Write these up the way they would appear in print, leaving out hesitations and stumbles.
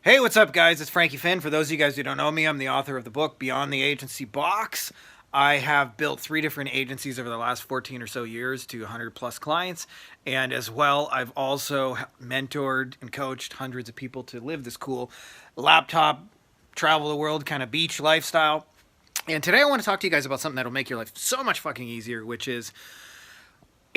Hey, what's up, guys? It's Frankie Finn. For those of you guys who don't know me, I'm the author of the book Beyond the Agency Box. I have built 3 different agencies over the last 14 or so years to 100 plus clients. And as well, I've also mentored and coached hundreds of people to live this cool laptop, travel the world kind of beach lifestyle. And today I want to talk to you guys about something that'll make your life so much fucking easier, which is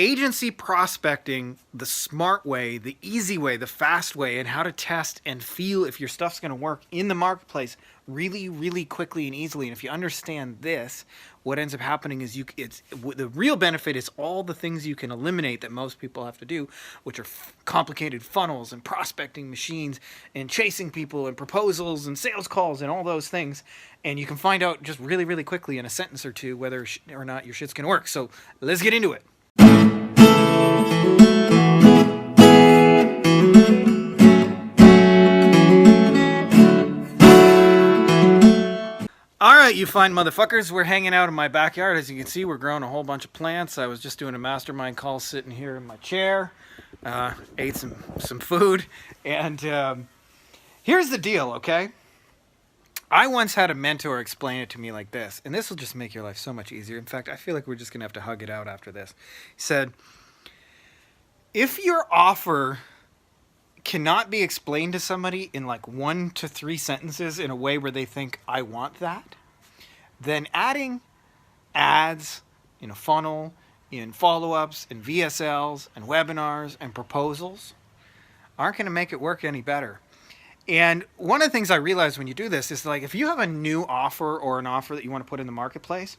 agency prospecting the smart way, the easy way, the fast way, and how to test and feel if your stuff's going to work in the marketplace really, really quickly and easily. And if you understand this, what ends up happening is the real benefit is all the things you can eliminate that most people have to do, which are complicated funnels and prospecting machines and chasing people and proposals and sales calls and all those things. And you can find out just really, really quickly in a sentence or two whether or not your shit's going to work. So let's get into it. Alright, you fine motherfuckers, we're hanging out in my backyard. As you can see, we're growing a whole bunch of plants. I was just doing a mastermind call sitting here in my chair. Ate some food. And here's the deal, okay? I once had a mentor explain it to me like this, and this will just make your life so much easier. In fact, I feel like we're just going to have to hug it out after this. He said, if your offer cannot be explained to somebody in like 1 to 3 sentences in a way where they think, I want that, then adding ads in a funnel, in follow-ups, in VSLs, and webinars, and proposals aren't going to make it work any better. And one of the things I realized when you do this is, like, if you have a new offer or an offer that you want to put in the marketplace,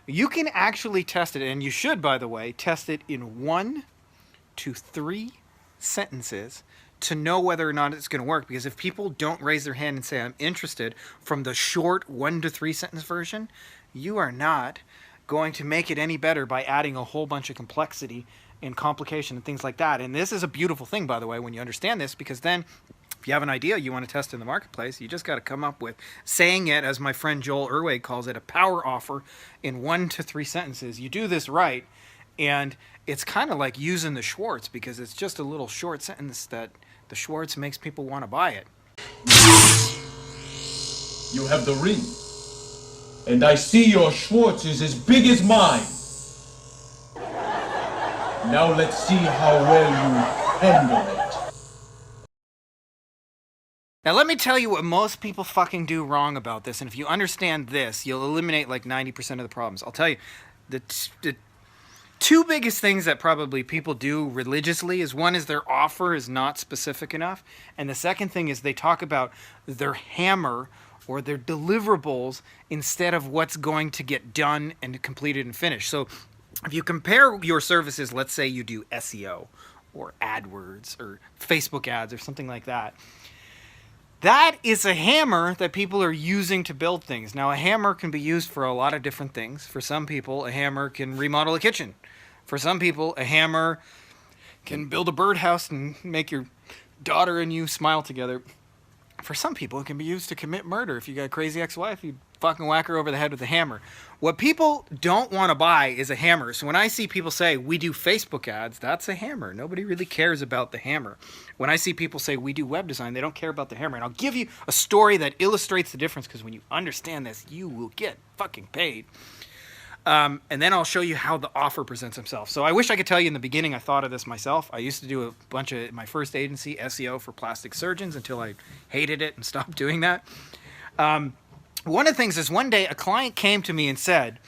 you can actually test it, and you should, by the way, test it in 1 to 3 sentences to know whether or not it's going to work. Because if people don't raise their hand and say, I'm interested, from the short 1 to 3 sentence version, you are not going to make it any better by adding a whole bunch of complexity and complication and things like that. And this is a beautiful thing, by the way, when you understand this, because then if you have an idea you want to test in the marketplace, you just got to come up with saying it, as my friend Joel Urweg calls it, a power offer in 1 to 3 sentences. You do this right, and it's kind of like using the Schwartz, because it's just a little short sentence that the Schwartz makes people want to buy it. You have the ring, and I see your Schwartz is as big as mine. Now let's see how well you handle it. Now let me tell you what most people fucking do wrong about this, and if you understand this, you'll eliminate like 90% of the problems. I'll tell you, the 2 biggest things that probably people do religiously is, one is their offer is not specific enough, and the second thing is they talk about their hammer or their deliverables instead of what's going to get done and completed and finished. So if you compare your services, let's say you do SEO or AdWords or Facebook ads or something like that, that is a hammer that people are using to build things. Now, a hammer can be used for a lot of different things. For some people, a hammer can remodel a kitchen. For some people, a hammer can build a birdhouse and make your daughter and you smile together. For some people, it can be used to commit murder. If you got a crazy ex-wife, you fucking whack her over the head with a hammer. What people don't want to buy is a hammer. So when I see people say, we do Facebook ads, that's a hammer. Nobody really cares about the hammer. When I see people say, we do web design, they don't care about the hammer. And I'll give you a story that illustrates the difference, because when you understand this, you will get fucking paid. And then I'll show you how the offer presents himself. So I wish I could tell you in the beginning I thought of this myself. I used to do a bunch of my first agency, SEO for plastic surgeons, until I hated it and stopped doing that. One of the things is, one day a client came to me and said,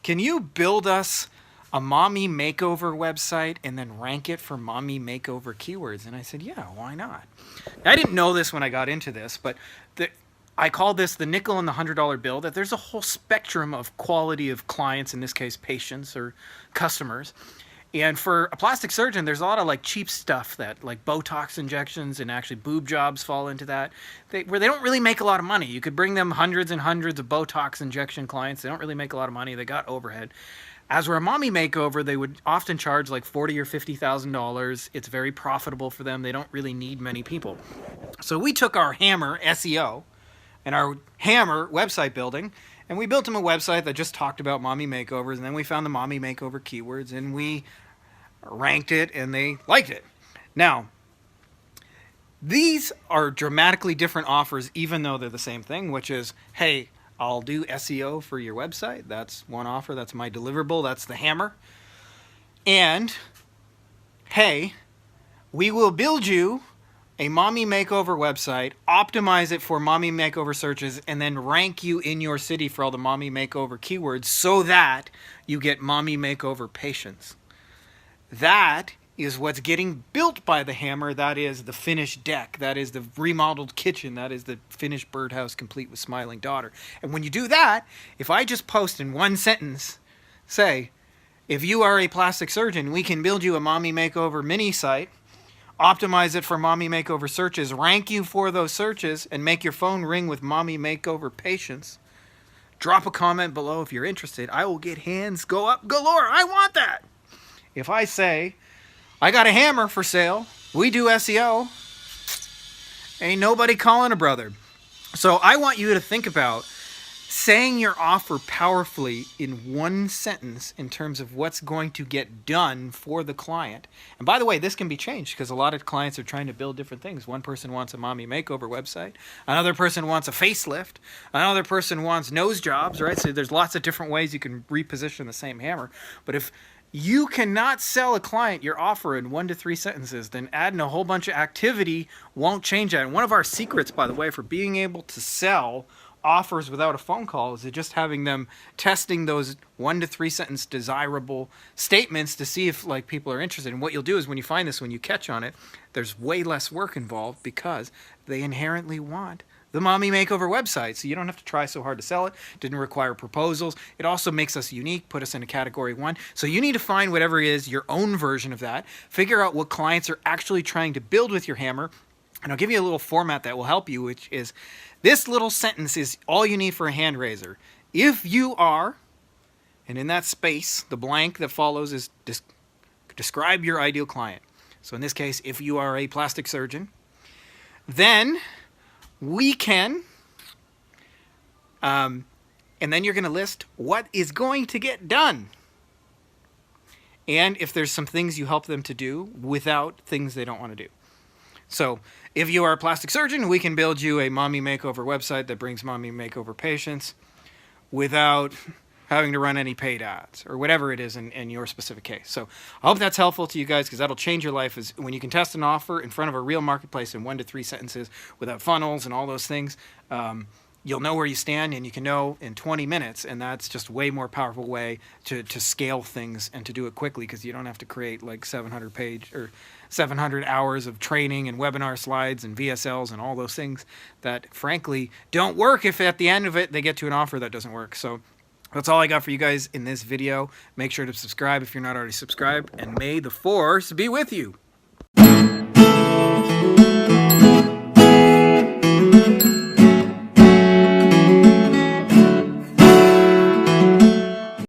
can you build us a mommy makeover website and then rank it for mommy makeover keywords? And I said, yeah, why not? Now, I didn't know this when I got into this, but I call this the nickel and the $100 bill, that there's a whole spectrum of quality of clients, in this case patients or customers. And for a plastic surgeon, there's a lot of like cheap stuff, that like Botox injections, and actually boob jobs fall into that, where they don't really make a lot of money. You could bring them hundreds and hundreds of Botox injection clients. They don't really make a lot of money. They got overhead. As where a mommy makeover, they would often charge like $40,000 or $50,000. It's very profitable for them. They don't really need many people. So we took our hammer SEO and our hammer website building, and we built them a website that just talked about mommy makeovers. And then we found the mommy makeover keywords, and we ranked it, and they liked it. Now, These are dramatically different offers, even though they're the same thing, which is, hey, I'll do SEO for your website. That's one offer. That's my deliverable. That's the hammer. And, hey, we will build you a mommy makeover website, optimize it for mommy makeover searches, and then rank you in your city for all the mommy makeover keywords so that you get mommy makeover patients. That is what's getting built by the hammer. That is the finished deck. That is the remodeled kitchen. That is the finished birdhouse complete with smiling daughter. And when you do that, if I just post in one sentence, say, if you are a plastic surgeon, we can build you a mommy makeover mini site, optimize it for mommy makeover searches, rank you for those searches, and make your phone ring with mommy makeover patients. Drop a comment below if you're interested. I will get hands go up galore. I want that. If I say, I got a hammer for sale, we do SEO, ain't nobody calling a brother. So I want you to think about saying your offer powerfully in one sentence in terms of what's going to get done for the client. And by the way, this can be changed because a lot of clients are trying to build different things. One person wants a mommy makeover website. Another person wants a facelift. Another person wants nose jobs, right? So there's lots of different ways you can reposition the same hammer. But if you cannot sell a client your offer in 1 to 3 sentences, then adding a whole bunch of activity won't change that. And one of our secrets, by the way, for being able to sell offers without a phone call is just having them testing those 1 to 3 sentence desirable statements to see if like people are interested. And what you'll do is when you find this, when you catch on it, there's way less work involved because they inherently want the mommy makeover website. So you don't have to try so hard to sell it. Didn't require proposals. It also makes us unique, put us in a category 1. So you need to find whatever is your own version of that. Figure out what clients are actually trying to build with your hammer. And I'll give you a little format that will help you, which is this little sentence is all you need for a Handraiser. If you are, and in that space, the blank that follows is describe your ideal client. So in this case, if you are a plastic surgeon, then we can, and then you're going to list what is going to get done. And if there's some things you help them to do without things they don't want to do. So if you are a plastic surgeon, we can build you a mommy makeover website that brings mommy makeover patients without having to run any paid ads or whatever it is in your specific case. So I hope that's helpful to you guys because that'll change your life is when you can test an offer in front of a real marketplace in 1 to 3 sentences without funnels and all those things. You'll know where you stand and you can know in 20 minutes. And that's just a way more powerful way to scale things and to do it quickly because you don't have to create like 700 hours of training and webinar slides and VSLs and all those things that frankly don't work if at the end of it they get to an offer that doesn't work. So that's all I got for you guys in this video. Make sure to subscribe if you're not already subscribed, and may the force be with you.